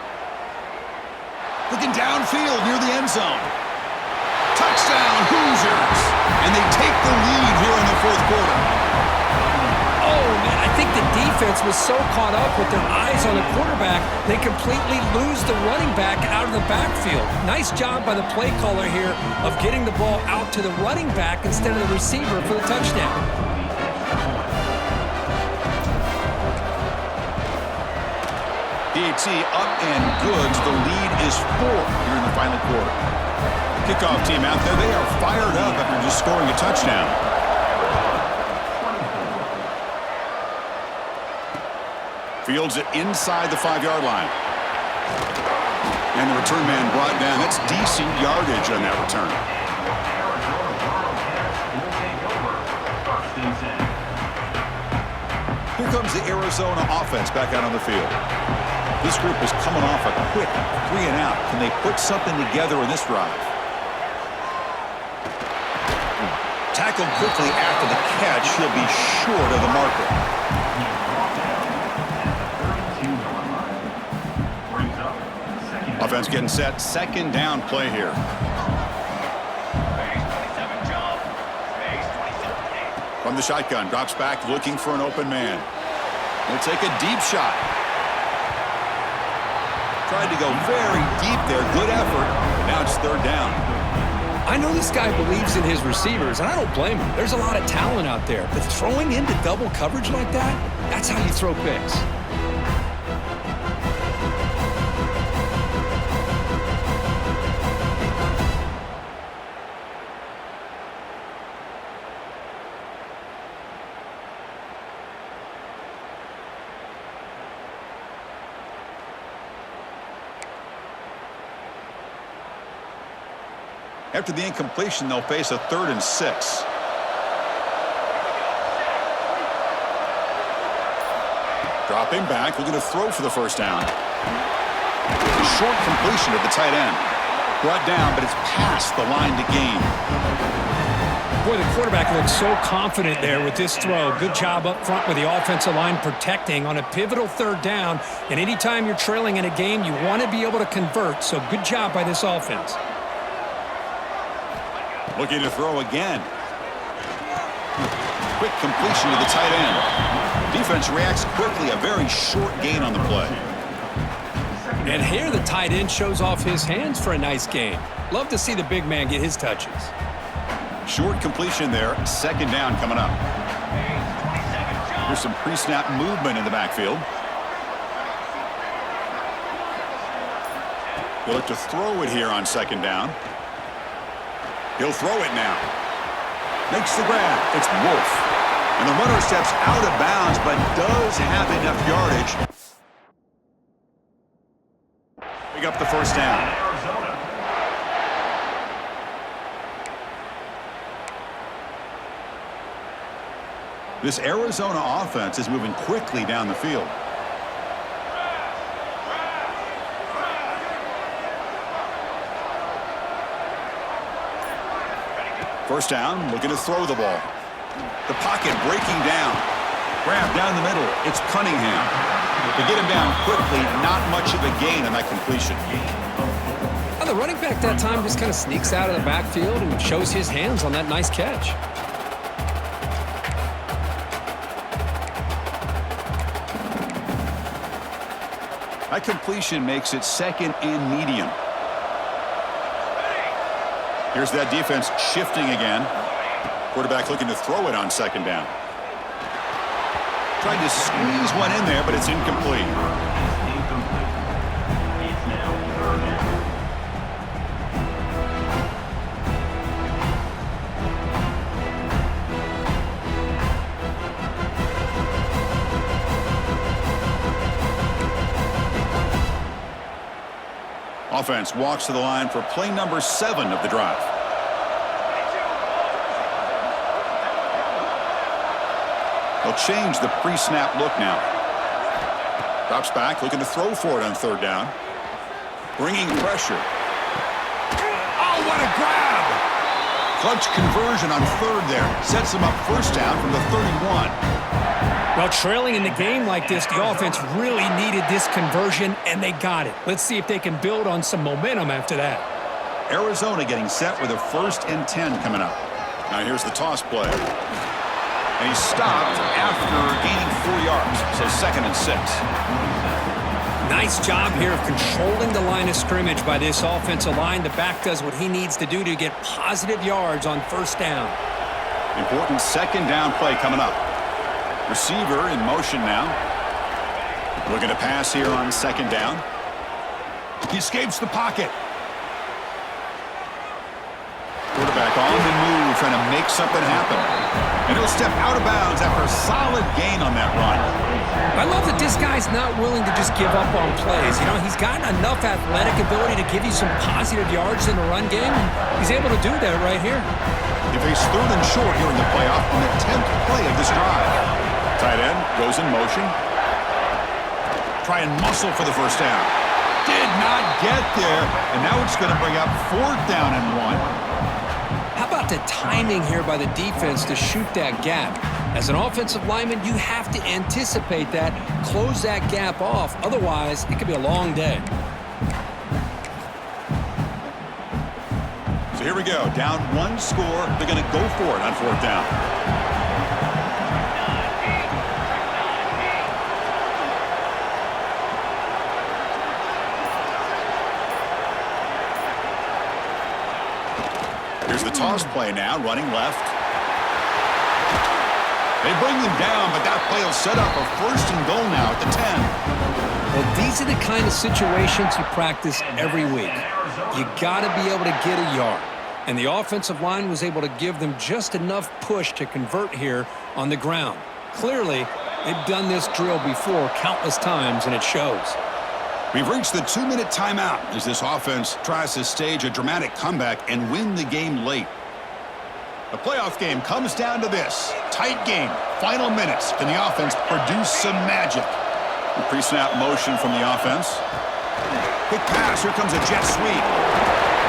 Looking downfield near the end zone. Touchdown, Hoosiers! And they take the lead here in the 4th quarter. Oh, man, I think the defense was so caught up with their eyes on the quarterback, they completely lose the running back out of the backfield. Nice job by the play caller here of getting the ball out to the running back instead of the receiver for the touchdown. PAT up and good. The lead is 4 here in the final quarter. Kickoff team out there. They are fired up after just scoring a touchdown. Fields it inside the 5-yard line. And the return man brought down. That's decent yardage on that return. Here comes the Arizona offense back out on the field. This group is coming off a quick 3 and out. Can they put something together in this drive? Tackled quickly after the catch. He'll be short of the marker. Offense getting set. 2nd down play here. From the shotgun, drops back looking for an open man. He'll take a deep shot. Tried to go very deep there. Good effort. But now it's 3rd down. I know this guy believes in his receivers, and I don't blame him. There's a lot of talent out there. But throwing into double coverage like that, that's how you throw picks. After the incompletion, they'll face a 3rd and 6. Dropping back, looking to throw for the first down. Short completion to the tight end. Brought down, but it's past the line to gain. Boy, the quarterback looks so confident there with this throw. Good job up front with the offensive line protecting on a pivotal 3rd down. And anytime you're trailing in a game, you want to be able to convert. So good job by this offense. Looking to throw again. Quick completion to the tight end. Defense reacts quickly. A very short gain on the play. And here the tight end shows off his hands for a nice gain. Love to see the big man get his touches. Short completion there. 2nd down coming up. Here's some pre-snap movement in the backfield. He'll look to throw it here on 2nd down. He'll throw it now. Makes the grab. It's Wolf. And the runner steps out of bounds, but does have enough yardage. Pick up the first down. This Arizona offense is moving quickly down the field. First down, looking to throw the ball. The pocket breaking down. Grab down the middle. It's Cunningham. To get him down quickly, not much of a gain on that completion. Well, the running back that time just kind of sneaks out of the backfield and shows his hands on that nice catch. That completion makes it 2nd and medium. Here's that defense shifting again. Quarterback looking to throw it on 2nd down. Trying to squeeze one in there, but it's incomplete. It's now 3rd down. Offense walks to the line for play number 7 of the drive. They'll change the pre-snap look now. Drops back, looking to throw for it on 3rd down. Bringing pressure. Oh, what a grab! Clutch conversion on 3rd there. Sets him up first down from the 31. Well, trailing in the game like this, the offense really needed this conversion, and they got it. Let's see if they can build on some momentum after that. Arizona getting set with a 1st and 10 coming up. Now here's the toss play. And he's stopped after gaining 4 yards, so 2nd and 6. Nice job here of controlling the line of scrimmage by this offensive line. The back does what he needs to do to get positive yards on 1st down. Important 2nd down play coming up. Receiver in motion now. Looking to pass here on 2nd down. He escapes the pocket. Quarterback on the move, trying to make something happen. And he'll step out of bounds after a solid gain on that run. I love that this guy's not willing to just give up on plays. You know, he's got enough athletic ability to give you some positive yards in the run game. He's able to do that right here. They face 3rd and short here in the playoff on the 10th play of this drive. Tight end goes in motion. Try and muscle for the first down. Did not get there. And now it's going to bring up 4th down and 1. How about the timing here by the defense to shoot that gap? As an offensive lineman, you have to anticipate that, close that gap off. Otherwise, it could be a long day. So here we go. Down 1 score. They're going to go for it on 4th down. Here's the toss play now, running left. They bring them down, but that play will set up a 1st and goal now at the 10. Well, these are the kind of situations you practice every week. You got to be able to get a yard. And the offensive line was able to give them just enough push to convert here on the ground. Clearly, they've done this drill before countless times, and it shows. We've reached the 2-minute timeout as this offense tries to stage a dramatic comeback and win the game late. The playoff game comes down to this. Tight game. Final minutes. Can the offense produce some magic? The pre-snap motion from the offense. Quick pass. Here comes a jet sweep.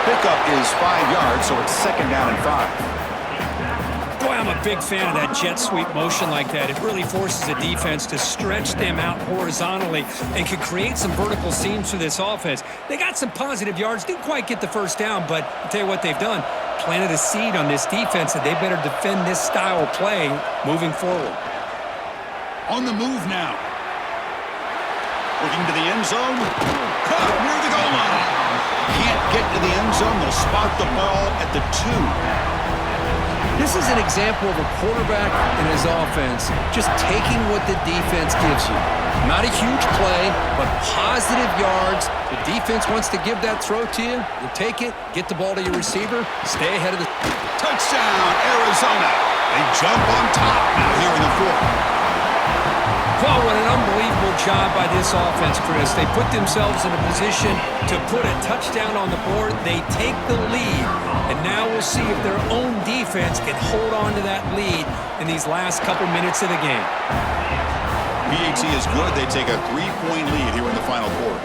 Pickup is 5 yards, so it's 2nd down and 5. Boy, I'm a big fan of that jet sweep motion like that. It really forces the defense to stretch them out horizontally and can create some vertical seams for this offense. They got some positive yards, didn't quite get the first down, but I'll tell you what they've done. Planted a seed on this defense that they better defend this style of play moving forward. On the move now. Looking to the end zone. Caught near the goal line. Can't get to the end zone. They'll spot the ball at the 2. This is an example of a quarterback and his offense just taking what the defense gives you. Not a huge play, but positive yards. The defense wants to give that throw to you. You take it, get the ball to your receiver, stay ahead of the... Touchdown, Arizona. They jump on top now here in the 4th. Well, what an unbelievable job by this offense, Chris. They put themselves in a position to put a touchdown on the board. They take the lead, and now we'll see if their own defense can hold on to that lead in these last couple minutes of the game. PAT is good. They take a 3-point lead here in the final quarter.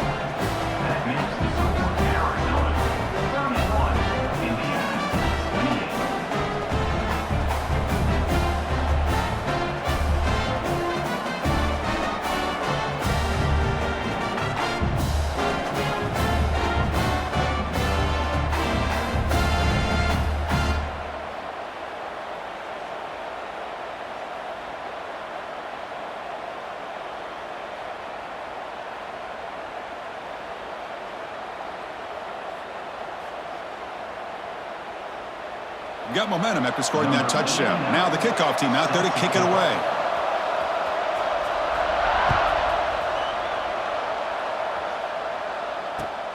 Got momentum after scoring that touchdown. Now the kickoff team out there to kick it away.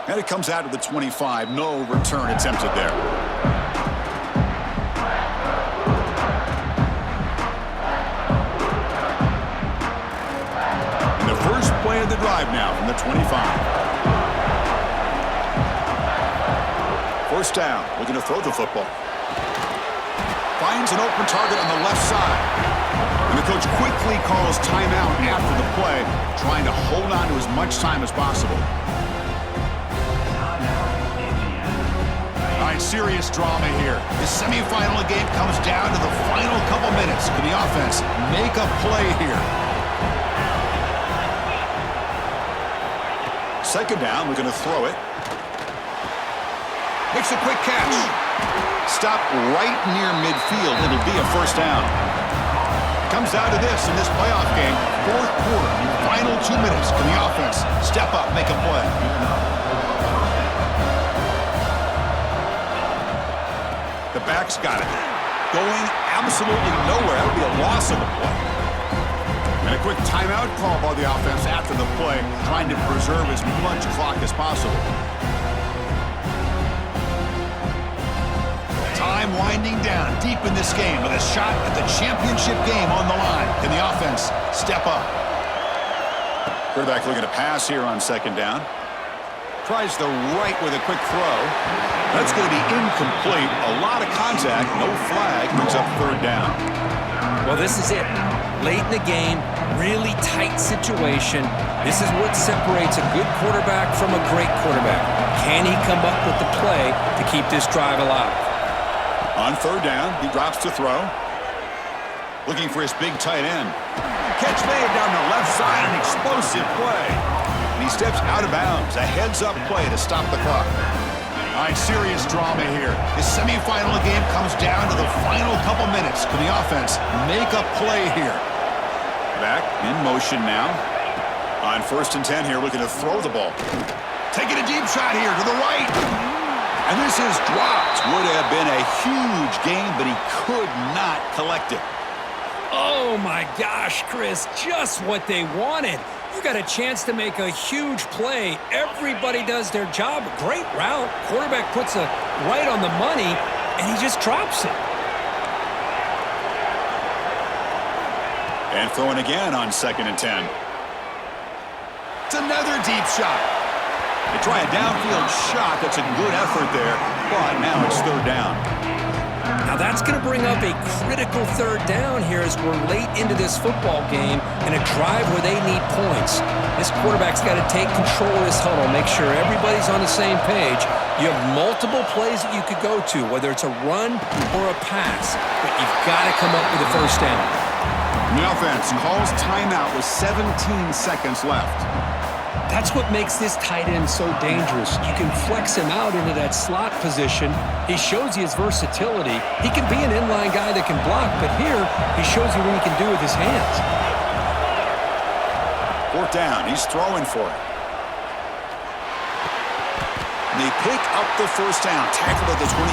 And it comes out to the 25. No return attempted there. And the first play of the drive now from the 25. First down. Looking to throw the football. Finds an open target on the left side. And the coach quickly calls timeout after the play, trying to hold on to as much time as possible. All right, serious drama here. The semifinal game comes down to the final couple minutes. Can the offense make a play here? 2nd down, we're going to throw it. Makes a quick catch. Stop right near midfield. It'll be a first down. Comes down to this in this playoff game. 4th quarter, final 2 minutes. Can the offense step up, make a play? The back's got it. Going absolutely nowhere. That would be a loss of the play. And a quick timeout call by the offense after the play, trying to preserve as much clock as possible. Time winding down deep in this game with a shot at the championship game on the line. Can the offense step up? Quarterback looking to pass here on 2nd down. Tries the right with a quick throw. That's going to be incomplete. A lot of contact. No flag. Brings up 3rd down. Well, this is it. Late in the game, really tight situation. This is what separates a good quarterback from a great quarterback. Can he come up with the play to keep this drive alive? On 3rd down, he drops to throw. Looking for his big tight end. Catch made down the left side, an explosive play. And he steps out of bounds. A heads-up play to stop the clock. All right, serious drama here. This semifinal game comes down to the final couple minutes. Can the offense make a play here? Back in motion now. On 1st and 10 here, looking to throw the ball. Taking a deep shot here to the right. And this is dropped. Would have been a huge game, but he could not collect it. Oh, my gosh, Chris, just what they wanted. You got a chance to make a huge play. Everybody does their job. Great route. Quarterback puts it right on the money, and he just drops it. And throwing again on 2nd and 10. It's another deep shot. They try a downfield shot. That's a good effort there, but now it's third down. Now that's going to bring up a critical third down here as we're late into this football game and a drive where they need points. This quarterback's got to take control of this huddle, make sure everybody's on the same page. You have multiple plays that you could go to, whether it's a run or a pass, but you've got to come up with a first down. The offense calls timeout with 17 seconds left. That's what makes this tight end so dangerous. You can flex him out into that slot position. He shows you his versatility. He can be an inline guy that can block, but here he shows you what he can do with his hands. Fourth down. He's throwing for it. And they pick up the first down, tackled at the 25.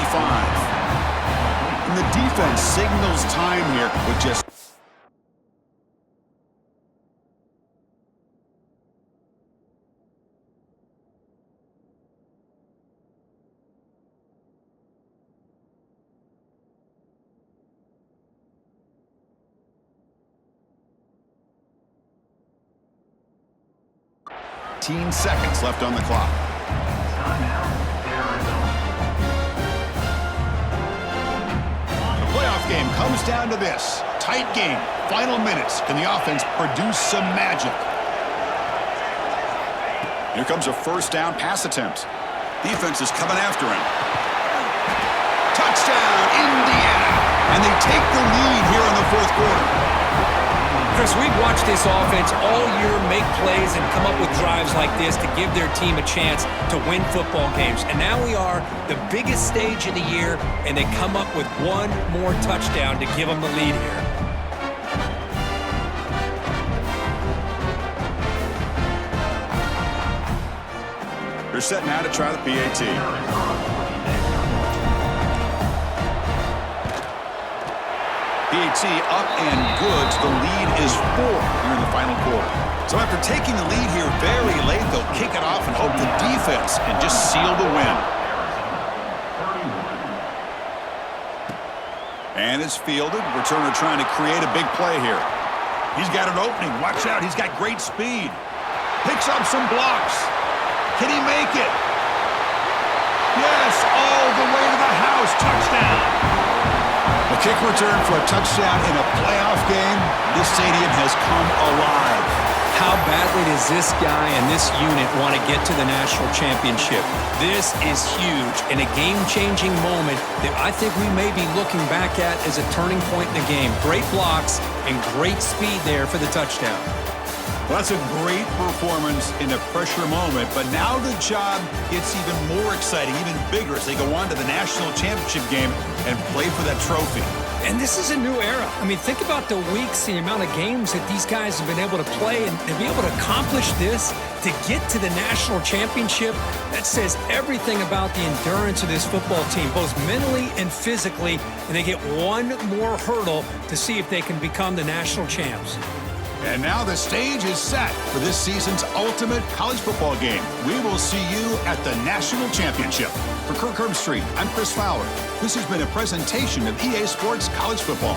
And the defense signals time here with just... seconds left on the clock. Timeout, Arizona. The playoff game comes down to this. Tight game. Final minutes. Can the offense produce some magic? Here comes a first down pass attempt. Defense is coming after him. Touchdown, Indiana! And they take the lead here in the fourth quarter. Chris, we've watched this offense all year make plays and come up with drives like this to give their team a chance to win football games. And now we are the biggest stage of the year, and they come up with one more touchdown to give them the lead here. They're set now to try the PAT. PAT up and good. The lead is 4 here in the final quarter. So after taking the lead here very late, they'll kick it off and hope the defense can just seal the win. And it's fielded. Returner trying to create a big play here. He's got an opening. Watch out. He's got great speed. Picks up some blocks. Can he make it? Yes, all the way to the house. Touchdown. A kick return for a touchdown in a playoff game. This stadium has come alive. How badly does this guy and this unit want to get to the national championship? This is huge and a game-changing moment that I think we may be looking back at as a turning point in the game. Great blocks and great speed there for the touchdown. Well, that's a great performance in a pressure moment, but now the job gets even more exciting, even bigger as they go on to the national championship game and play for that trophy. And this is a new era. I mean, think about the weeks, the amount of games that these guys have been able to play, and to be able to accomplish this, to get to the national championship, that says everything about the endurance of this football team, both mentally and physically, and they get one more hurdle to see if they can become the national champs. And now the stage is set for this season's ultimate college football game. We will see you at the national championship. For Kirk Herbstreit, I'm Chris Fowler. This has been a presentation of EA Sports College Football.